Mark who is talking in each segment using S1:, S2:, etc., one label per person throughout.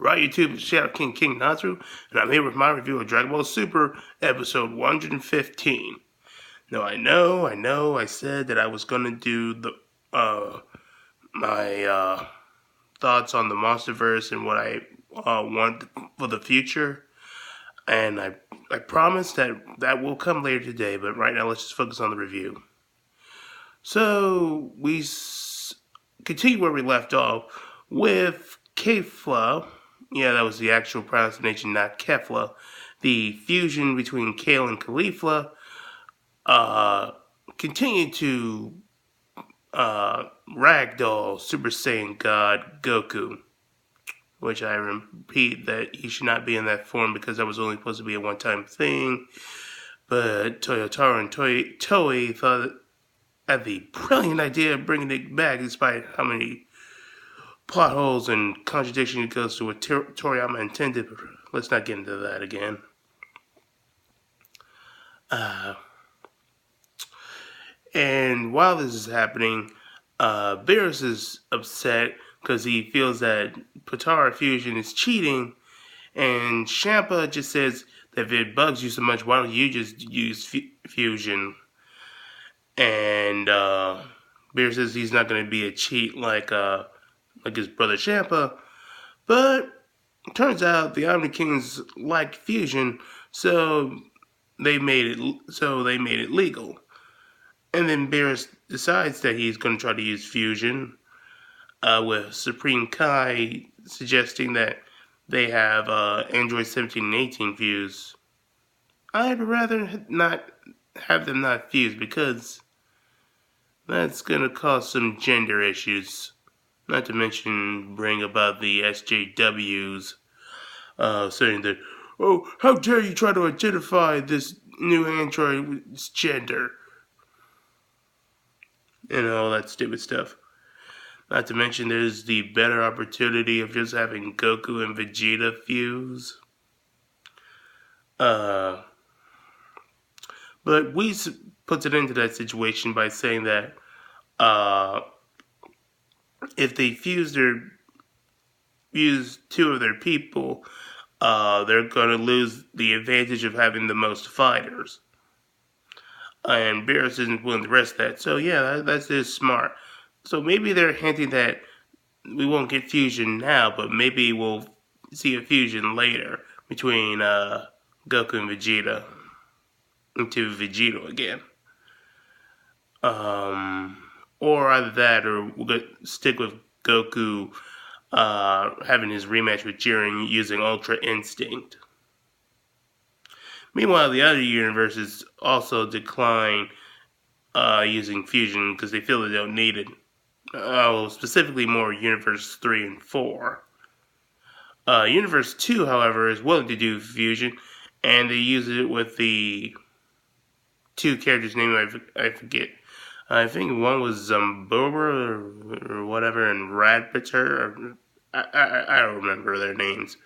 S1: Right, YouTube, it's Shadow King Natsu, and I'm here with my review of Dragon Ball Super, episode 115. Now, I said that I was gonna do my thoughts on the MonsterVerse and what I want for the future, and I promise that will come later today, but right now let's just focus on the review. So, continue where we left off with Kefla. Yeah, that was the actual pronunciation, not Kefla. The fusion between Kale and Caulifla continued to ragdoll Super Saiyan God Goku, which I repeat that he should not be in that form because that was only supposed to be a one-time thing. But Toyotaro and Toei thought had the brilliant idea of bringing it back despite how many plot holes and contradictions it goes to what Toriyama intended. But let's not get into that again. And while this is happening, Beerus is upset because he feels that Potara Fusion is cheating, and Champa just says that if it bugs you so much, why don't you just use Fusion? And Beerus says he's not going to be a cheat like his brother Champa, but it turns out the Omni Kings like Fusion, so they made it legal. And then Beerus decides that he's going to try to use Fusion, with Supreme Kai suggesting that they have Android 17 and 18 fuse. I'd rather not have them not fuse because that's going to cause some gender issues. Not to mention bring about the SJWs saying that, oh, how dare you try to identify this new android with its gender? And all that stupid stuff. Not to mention there's the better opportunity of just having Goku and Vegeta fuse. But Whis puts it into that situation by saying that if they fuse two of their people, they're going to lose the advantage of having the most fighters. And Beerus isn't willing to risk that. So yeah, that's just smart. So maybe they're hinting that we won't get fusion now, but maybe we'll see a fusion later between Goku and Vegeta into Vegeta again. Or either that, or we'll stick with Goku having his rematch with Jiren using Ultra Instinct. Meanwhile, the other universes also decline using fusion because they feel they don't need it. Specifically more Universe 3 and 4. Universe 2, however, is willing to do fusion, and they use it with the two characters' names I forget. I think one was Zambora or whatever, and Radpiter. I don't remember their names.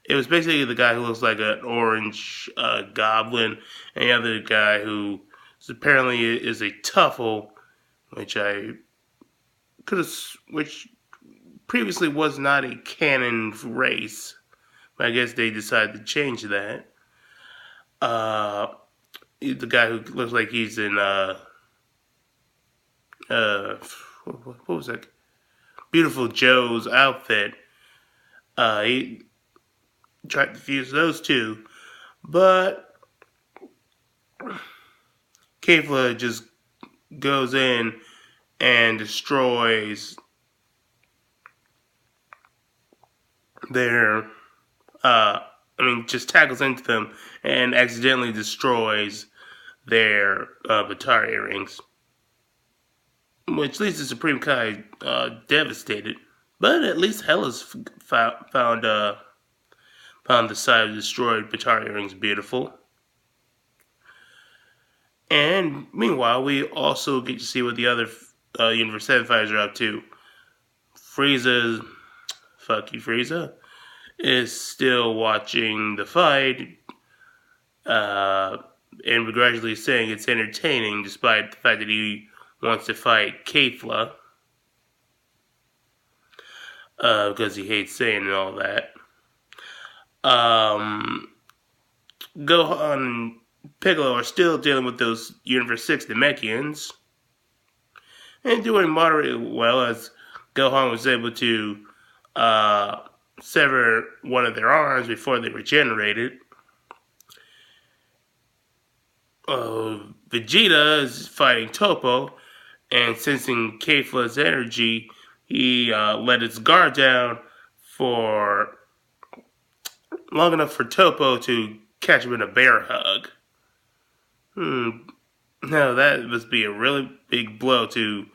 S1: It was basically the guy who looks like an orange goblin, and the other guy who apparently is a Tuffle, which previously was not a canon race, but I guess they decided to change that. The guy who looks like he's in what was that? Beautiful Joe's outfit. He tried to fuse those two, but Kefla just goes in and destroys their just tackles into them and accidentally destroys their Batara earrings, which leaves the Supreme Kai devastated. But at least Hella's found the side of destroyed Batara earrings beautiful. And meanwhile, we also get to see what the other Universe 7 fighters are up to. Frieza, fuck you Frieza, is still watching the fight, and begrudgingly saying it's entertaining despite the fact that he wants to fight Kefla, because he hates Saiyan and all that. um, Gohan and Piccolo are still dealing with those Universe 6 Namekians, and doing moderately well as Gohan was able to uh, sever one of their arms before they regenerated. Vegeta is fighting Toppo, and sensing Kefla's energy, he let his guard down for long enough for Toppo to catch him in a bear hug. Now that must be a really big blow to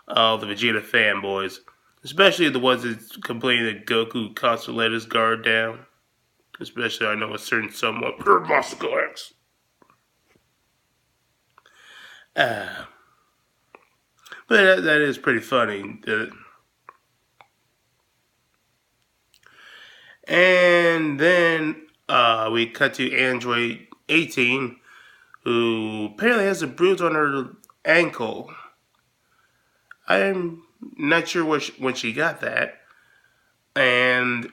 S1: all the Vegeta fanboys, especially the ones that complain that Goku constantly let his guard down. Especially, I know a certain someone, Master X. But that is pretty funny. And then we cut to Android 18, who apparently has a bruise on her ankle. I'm not sure when she got that. And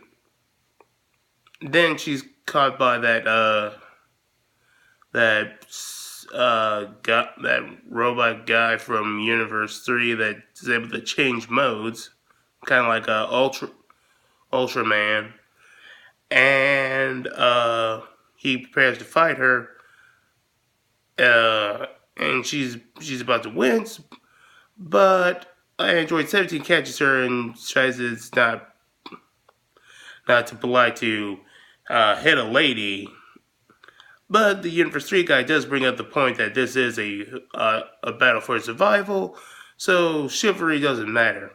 S1: then she's caught by that robot guy from Universe 3 that's able to change modes, kind of like a Ultraman. And he prepares to fight her, and she's about to win, but Android 17 catches her and tries to not too polite to hit a lady. But the Universe 3 guy does bring up the point that this is a battle for survival, so chivalry doesn't matter.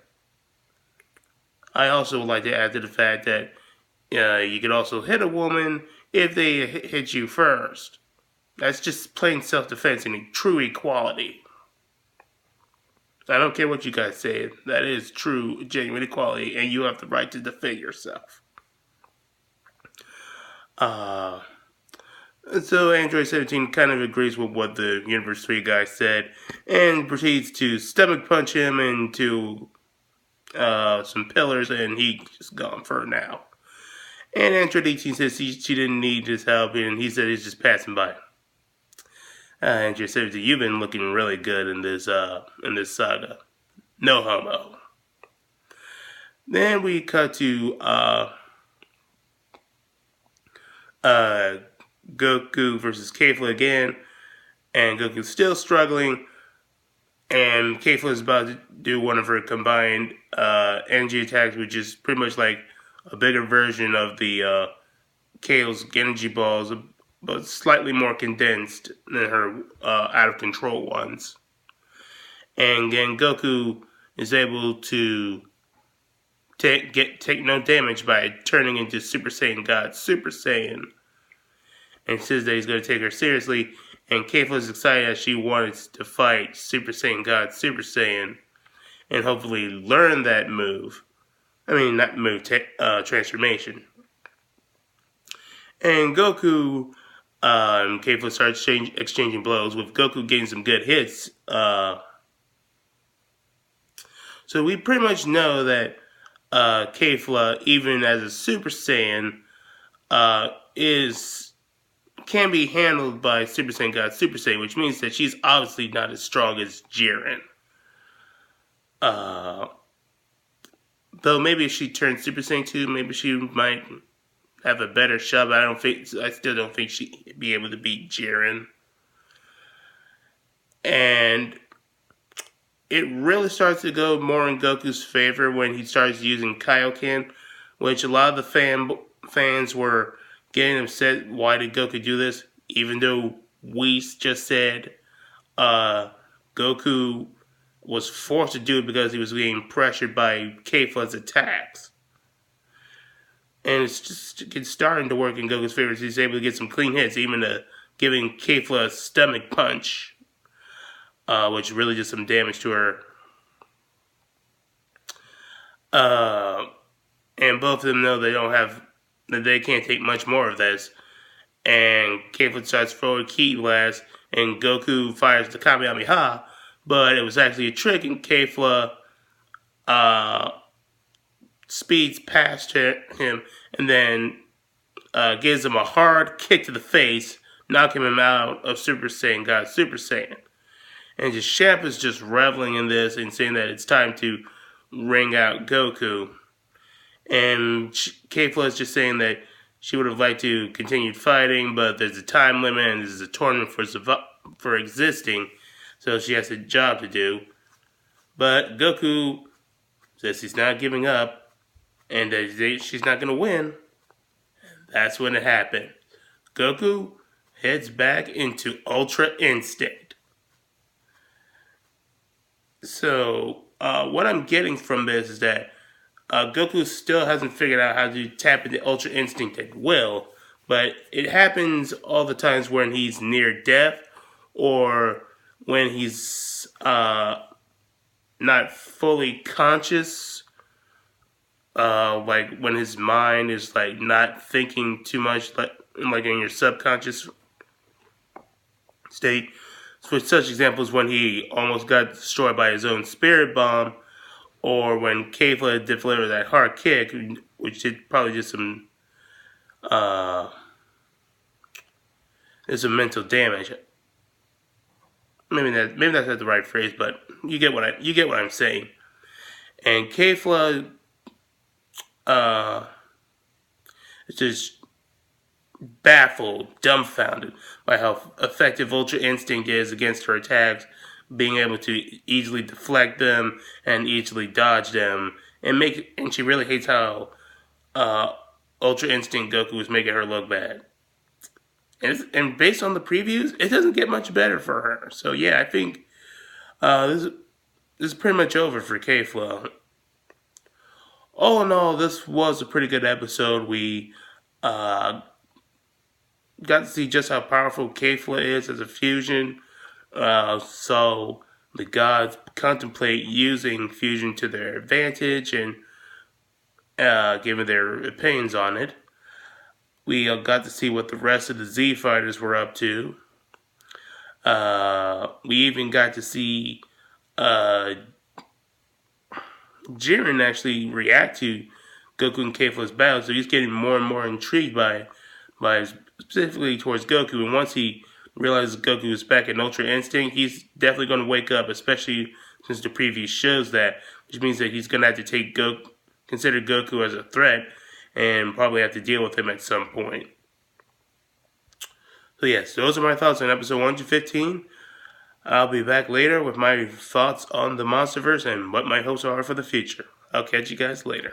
S1: I also would like to add to the fact that you could also hit a woman if they hit you first. That's just plain self-defense and true equality. I don't care what you guys say. That is true, genuine equality, and you have the right to defend yourself. So Android 17 kind of agrees with what the Universe 3 guy said and proceeds to stomach punch him into some pillars, and he's gone for now. And Android 18 says she didn't need his help, and he said he's just passing by. Android 17, you've been looking really good in this saga. No homo. Then we cut to Goku versus Kefla again, and Goku's still struggling, and Kefla is about to do one of her combined energy attacks, which is pretty much like a bigger version of the Kale's energy balls, but slightly more condensed than her out of control ones. And then Goku is able to take no damage by turning into Super Saiyan God Super Saiyan, and says that he's going to take her seriously. And Kefla is excited as she wanted to fight Super Saiyan God Super Saiyan and hopefully learn that move. I mean, not move, transformation. And Goku and Kefla start exchanging blows, with Goku getting some good hits. So we pretty much know that Kefla, even as a Super Saiyan, can be handled by Super Saiyan God Super Saiyan, which means that she's obviously not as strong as Jiren. Though maybe if she turns Super Saiyan 2, maybe she might have a better shot, but I still don't think she'd be able to beat Jiren. And it really starts to go more in Goku's favor when he starts using Kaioken, which a lot of the fans were getting upset. Why did Goku do this? Even though Whis just said Goku was forced to do it because he was being pressured by Kefla's attacks. And it's starting to work in Goku's favor. He's able to get some clean hits, even giving Kefla a stomach punch, which really did some damage to her. And both of them know that they can't take much more of this. And Kefla starts throwing Ki Blast, and Goku fires the Kamehameha, but it was actually a trick, and Kefla speeds past him and then gives him a hard kick to the face, knocking him out of Super Saiyan God Super Saiyan. And just Shampa's just reveling in this and saying that it's time to ring out Goku. And Kefla is just saying that she would have liked to continue fighting, but there's a time limit and this is a tournament for existing, so she has a job to do. But Goku says he's not giving up and that she's not going to win. That's when it happened. Goku heads back into Ultra Instinct. So, what I'm getting from this is that Goku still hasn't figured out how to tap into Ultra Instinct at will, but it happens all the times when he's near death or when he's not fully conscious, like when his mind is like not thinking too much, like in your subconscious state. For such examples, when he almost got destroyed by his own spirit bomb, or when Kefla delivered that hard kick, which did probably just some mental damage. Maybe that's not the right phrase, but you get what I'm saying. And Kefla is just baffled, dumbfounded by how effective Ultra Instinct is against her attacks, being able to easily deflect them and easily dodge them, and she really hates how Ultra Instinct Goku was making her look bad. And based on the previews, it doesn't get much better for her. So yeah, I think this is pretty much over for Kefla. All in all, this was a pretty good episode. We got to see just how powerful Kefla is as a fusion. So the gods contemplate using fusion to their advantage and giving their opinions on it. We got to see what the rest of the Z fighters were up to. We even got to see Jiren actually react to Goku and Kefla's battle, so he's getting more and more intrigued by specifically towards Goku. And once he realizes Goku is back in Ultra Instinct, he's definitely going to wake up, especially since the preview shows that, which means that he's going to have to consider Goku as a threat and probably have to deal with him at some point. So yes, those are my thoughts on episode 115. I'll be back later with my thoughts on the Monsterverse and what my hopes are for the future. I'll catch you guys later.